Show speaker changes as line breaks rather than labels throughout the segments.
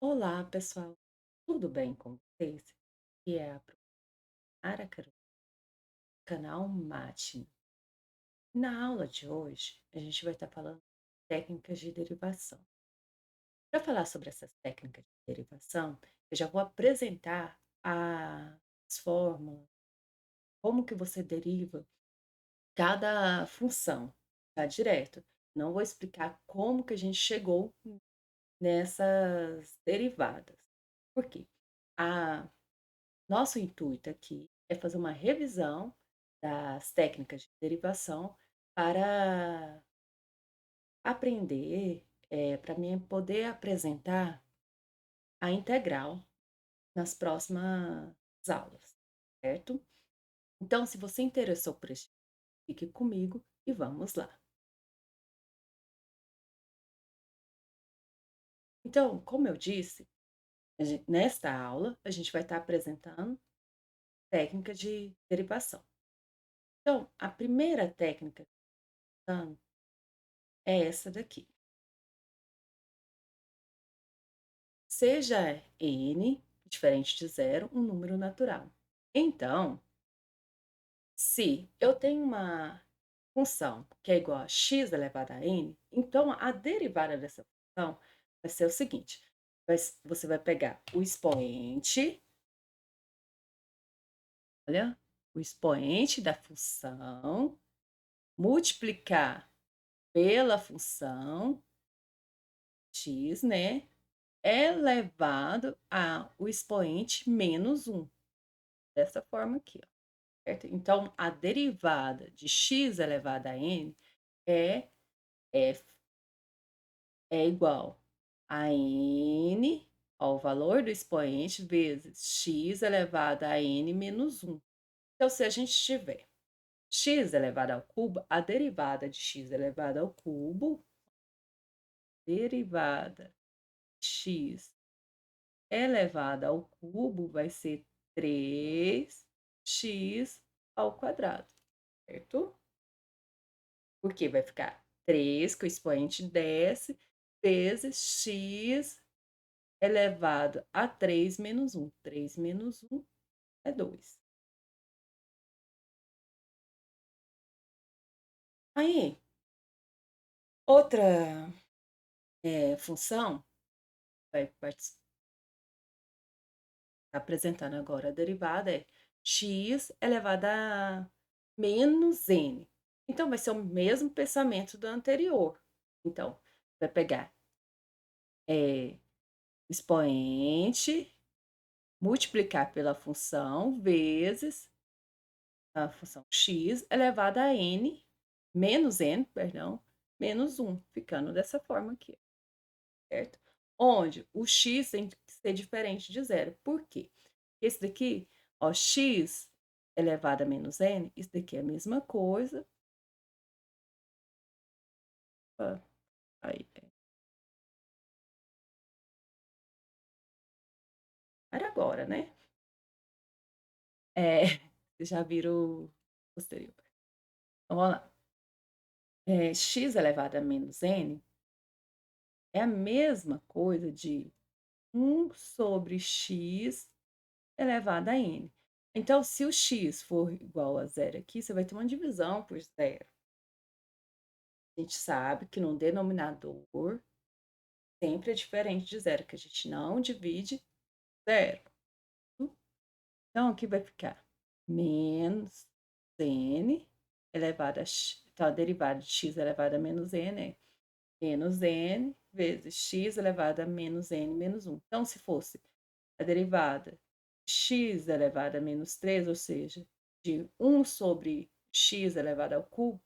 Olá, pessoal. Tudo bem com vocês? E é a Ara Carolina, canal Mate. Na aula de hoje, a gente vai estar falando de técnicas de derivação. Para falar sobre essas técnicas de derivação, eu já vou apresentar as fórmulas, como que você deriva cada função, tá? Direto. Não vou explicar como que a gente chegou nessas derivadas. Por quê? A Nosso intuito aqui é fazer uma revisão das técnicas de derivação para aprender, para mim poder apresentar a integral nas próximas aulas, certo? Então, se você interessou por este, fique comigo e vamos lá. Então, como eu disse, nesta aula a gente vai estar apresentando técnica de derivação. Então, a primeira técnica é essa daqui. Seja n diferente de zero um número natural. Então, se eu tenho uma função que é igual a x elevado a n, então a derivada dessa função vai ser o seguinte: você vai pegar o expoente, olha, o expoente da função, multiplicar pela função x, né, elevado a o expoente menos um, dessa forma aqui, ó. Certo? Então, a derivada de x elevado a n é f é igual a n, ao valor do expoente, vezes x elevado a n menos um. Então, se a gente tiver x elevado ao cubo, a derivada de x elevado ao cubo, derivada de x elevado ao cubo vai ser 3x ao quadrado, certo? Porque vai ficar 3, que o expoente desce, vezes x elevado a 3 menos 1. 3 menos 1 é 2. Aí, outra função, vai apresentando agora a derivada, é x elevado a menos n. Então, vai ser o mesmo pensamento do anterior. Então, vai pegar expoente, multiplicar pela função, vezes a função x elevada a n, menos n, perdão, menos 1, ficando dessa forma aqui, certo? Onde o x tem que ser diferente de zero. Por quê? Esse daqui, ó, x elevado a menos n, isso daqui é a mesma coisa. Opa, aí, para agora, né? É, vocês já viram o posterior. Então, vamos lá. X elevado a menos n é a mesma coisa de 1 sobre x elevado a n. Então, se o x for igual a zero aqui, você vai ter uma divisão por zero. A gente sabe que no denominador sempre é diferente de zero, que a gente não divide zero. Então, aqui vai ficar menos n elevado a x. Então, a derivada de x elevado a menos n é menos n vezes x elevado a menos n menos 1. Então, se fosse a derivada de x elevado a menos 3, ou seja, de 1 sobre x elevado ao cubo,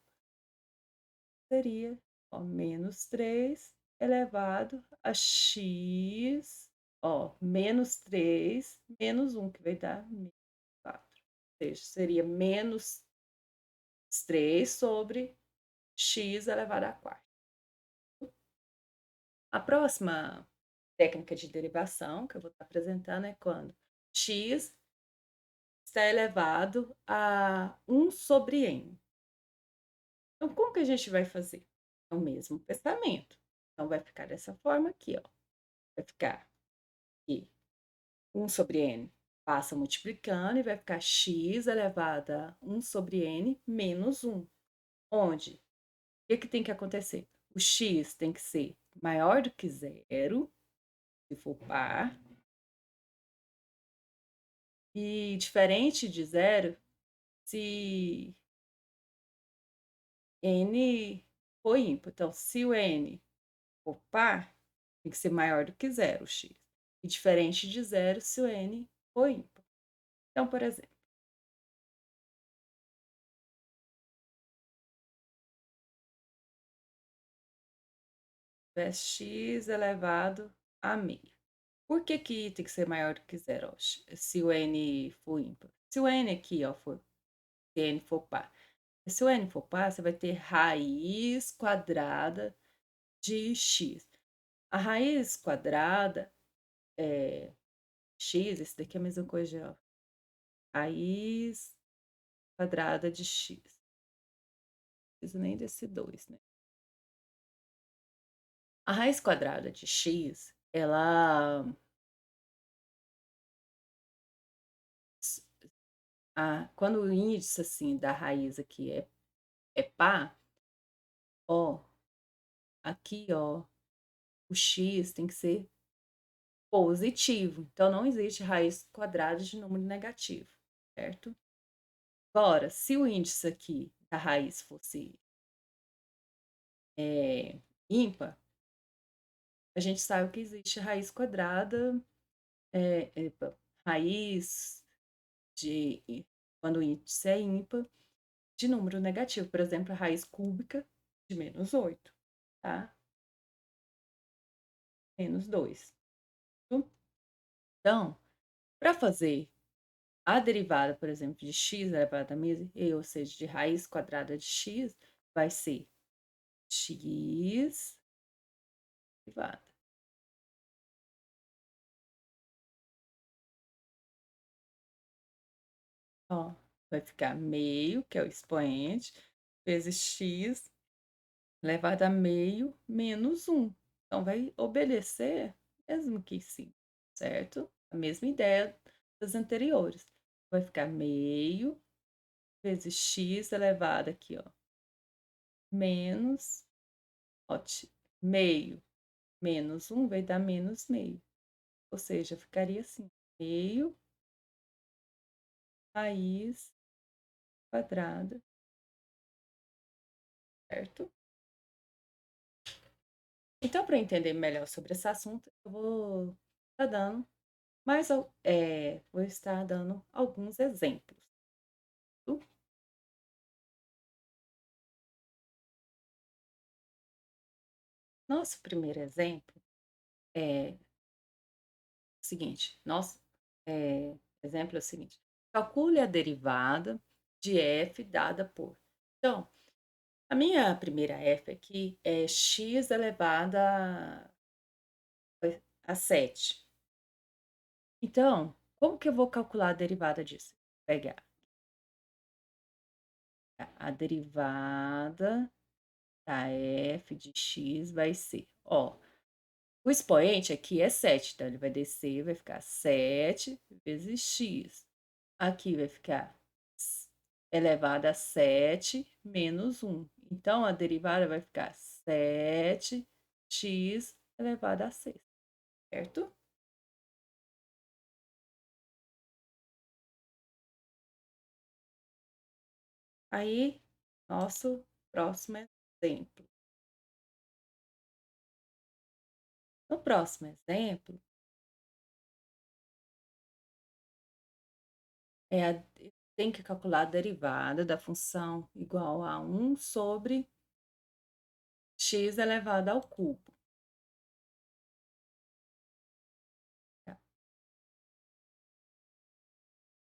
seria, ó, menos 3 elevado a x, ó, menos 3 menos 1, que vai dar menos 4. Ou seja, seria menos 3 sobre x elevado a 4. A próxima técnica de derivação que eu vou estar apresentando é quando x está elevado a 1 sobre n. Então, como que a gente vai fazer? É o mesmo pensamento. Então, vai ficar dessa forma aqui, ó. Vai ficar E 1 sobre n passa multiplicando e vai ficar x elevado a 1 sobre n menos 1, onde o que tem que acontecer? O x tem que ser maior do que zero, se for par, e diferente de zero se n for ímpar. Então, se o n for par, tem que ser maior do que zero, o x. E diferente de zero se o n for ímpar. Então, por exemplo, x elevado a meio. Por que que tem que ser maior do que zero, ó, se o n for ímpar? Se o n aqui, ó, se n for par. Se o n for par, você vai ter raiz quadrada de x. A raiz quadrada x, esse daqui é a mesma coisa de, ó, raiz quadrada de x. Não preciso nem desse 2, né? A raiz quadrada de x, ela quando o índice assim da raiz aqui é par, ó, aqui, ó, o x tem que ser positivo. Então não existe raiz quadrada de número negativo, certo? Agora, se o índice aqui da raiz fosse ímpar, a gente sabe que existe raiz quadrada, raiz de quando o índice é ímpar, de número negativo. Por exemplo, a raiz cúbica de menos 8, tá? Menos 2. Então, para fazer a derivada, por exemplo, de x elevado a menos e, ou seja, de raiz quadrada de x, vai ser x derivada. Ó, vai ficar meio, que é o expoente, vezes x elevado a meio menos 1. Então, vai obedecer mesmo que sim, certo? A mesma ideia das anteriores. Vai ficar meio vezes x elevado aqui, ó, menos, ó, meio menos 1 vai dar menos meio. Ou seja, ficaria assim, meio raiz quadrada, certo? Então, para entender melhor sobre esse assunto, eu vou estar dando vou estar dando alguns exemplos. Tá? Nosso primeiro exemplo é o seguinte: exemplo é o seguinte: calcule a derivada de f dada por. Então, a minha primeira f aqui é x elevada a 7. Então, como que eu vou calcular a derivada disso? Pegar a derivada da f de x vai ser, ó, o expoente aqui é 7, então ele vai descer, vai ficar 7 vezes x. Aqui vai ficar elevado a 7 menos 1. Então, a derivada vai ficar 7x elevado a 6, certo? Aí, nosso próximo exemplo. No próximo exemplo, tem que calcular a derivada da função igual a 1 sobre x elevado ao cubo. Tá?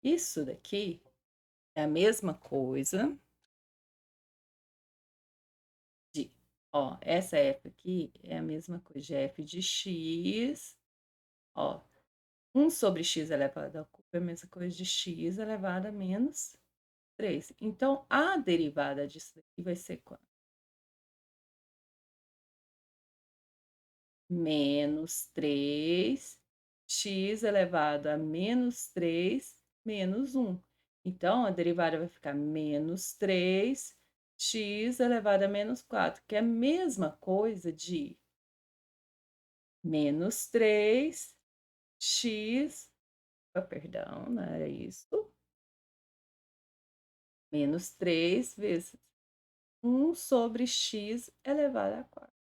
Isso daqui é a mesma coisa de, ó, essa f aqui é a mesma coisa de f de x, ó, 1 sobre x elevado ao cubo é a mesma coisa de x elevado a menos 3. Então, a derivada disso daqui vai ser quanto? Menos 3 x elevado a menos 3 menos 1. Então, a derivada vai ficar menos 3 x elevado a menos 4, que é a mesma coisa de menos 3 x, perdão, não era isso, menos 3 vezes 1 sobre x elevado a 4.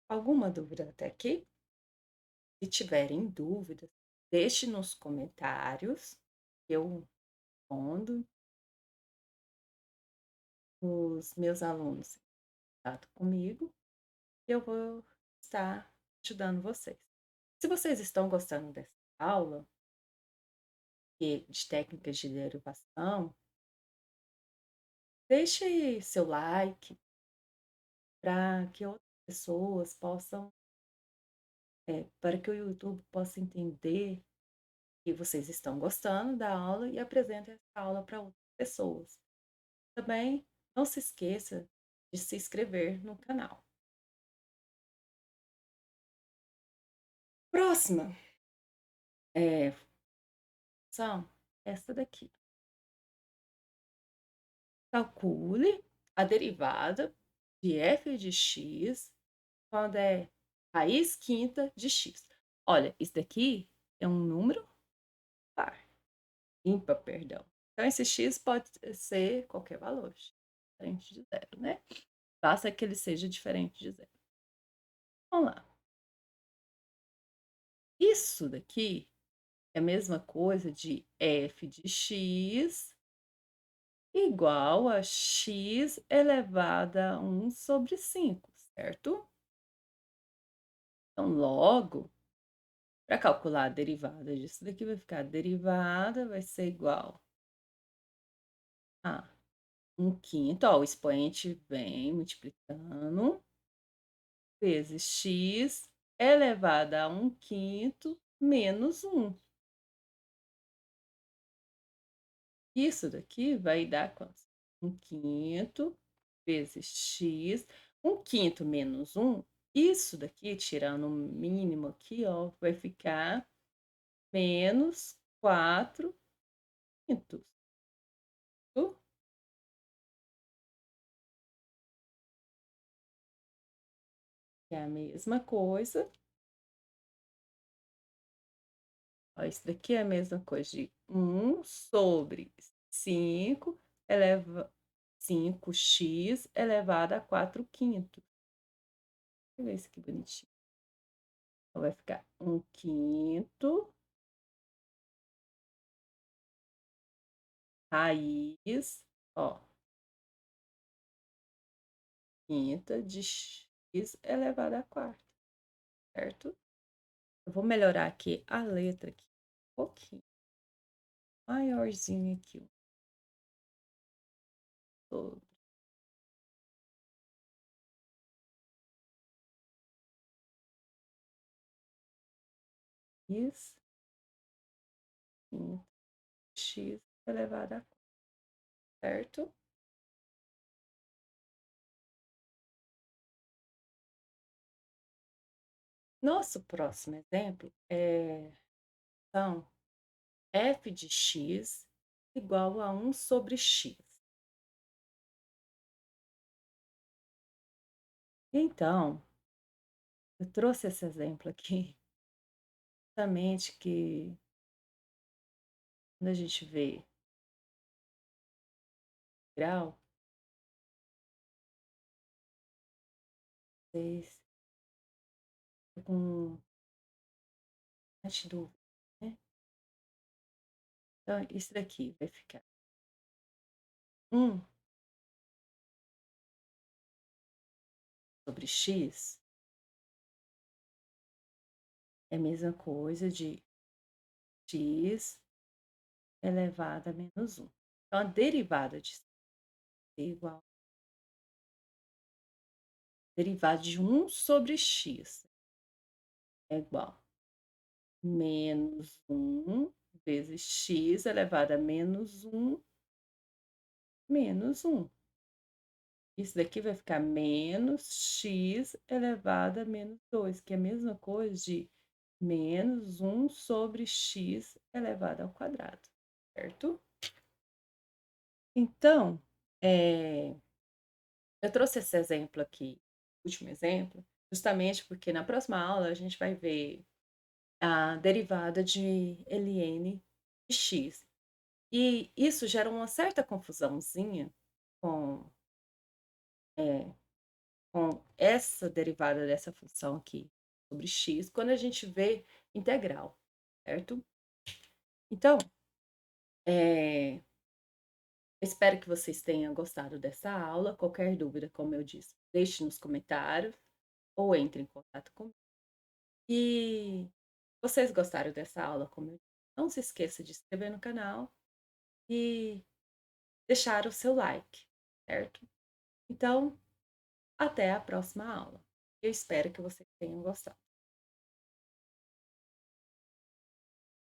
Alguma dúvida até aqui? Se tiverem dúvidas, deixe nos comentários, que eu respondo. Os meus alunos em contato comigo, eu vou estar ajudando vocês. Se vocês estão gostando dessa aula de técnicas de derivação, deixe aí seu like para que outras pessoas possam, para que o YouTube possa entender que vocês estão gostando da aula e apresente essa aula para outras pessoas. Também não se esqueça de se inscrever no canal. Próxima é são essa daqui. Calcule a derivada de f de x quando é raiz quinta de x. Olha, isso daqui é um número par, ímpar, perdão. Então, esse x pode ser qualquer valor, diferente de zero, né? Basta que ele seja diferente de zero. Vamos lá. Isso daqui é a mesma coisa de f de x igual a x elevado a 1 sobre 5, certo? Então, logo, para calcular a derivada disso daqui, vai ficar a derivada vai ser igual a 1 quinto, ó, o expoente vem multiplicando, vezes x elevado a 1 quinto menos 1. Isso daqui vai dar quanto? 1 quinto vezes x, 1 quinto menos 1, isso daqui, tirando o mínimo aqui, ó, vai ficar menos 4 quintos. Que é a mesma coisa. Ó, isso daqui é a mesma coisa de 1 sobre 5 eleva 5x elevado a 4 quintos. Deixa eu ver isso aqui bonitinho. Então, vai ficar 1 quinto raiz, ó, quinta de x elevado a 4, certo? Eu vou melhorar aqui a letra aqui, um pouquinho. Maiorzinho aqui, todo. Isso, quinta, x elevado a 4, certo? Nosso próximo exemplo são f de x igual a 1 sobre x. Então, eu trouxe esse exemplo aqui, justamente que quando a gente vê grau, vocês ficam com bastante dúvida, né? Então, isso daqui vai ficar 1 sobre x é a mesma coisa de x elevado a menos 1. Então, a derivada de c é igual a derivada de 1 sobre x é igual a menos 1 vezes x elevado a menos um. Isso daqui vai ficar menos x elevado a menos 2, que é a mesma coisa de menos 1 sobre x elevado ao quadrado, certo? Então, eu trouxe esse exemplo aqui, último exemplo, justamente porque na próxima aula a gente vai ver a derivada de ln de x. E isso gera uma certa confusãozinha com, eh, com essa derivada dessa função aqui sobre x, quando a gente vê integral, certo? Então, espero que vocês tenham gostado dessa aula. Qualquer dúvida, como eu disse, deixe nos comentários ou entre em contato comigo. E vocês gostaram dessa aula, como eu disse, não se esqueça de se inscrever no canal e deixar o seu like, certo? Então, até a próxima aula. Eu espero que vocês tenham gostado.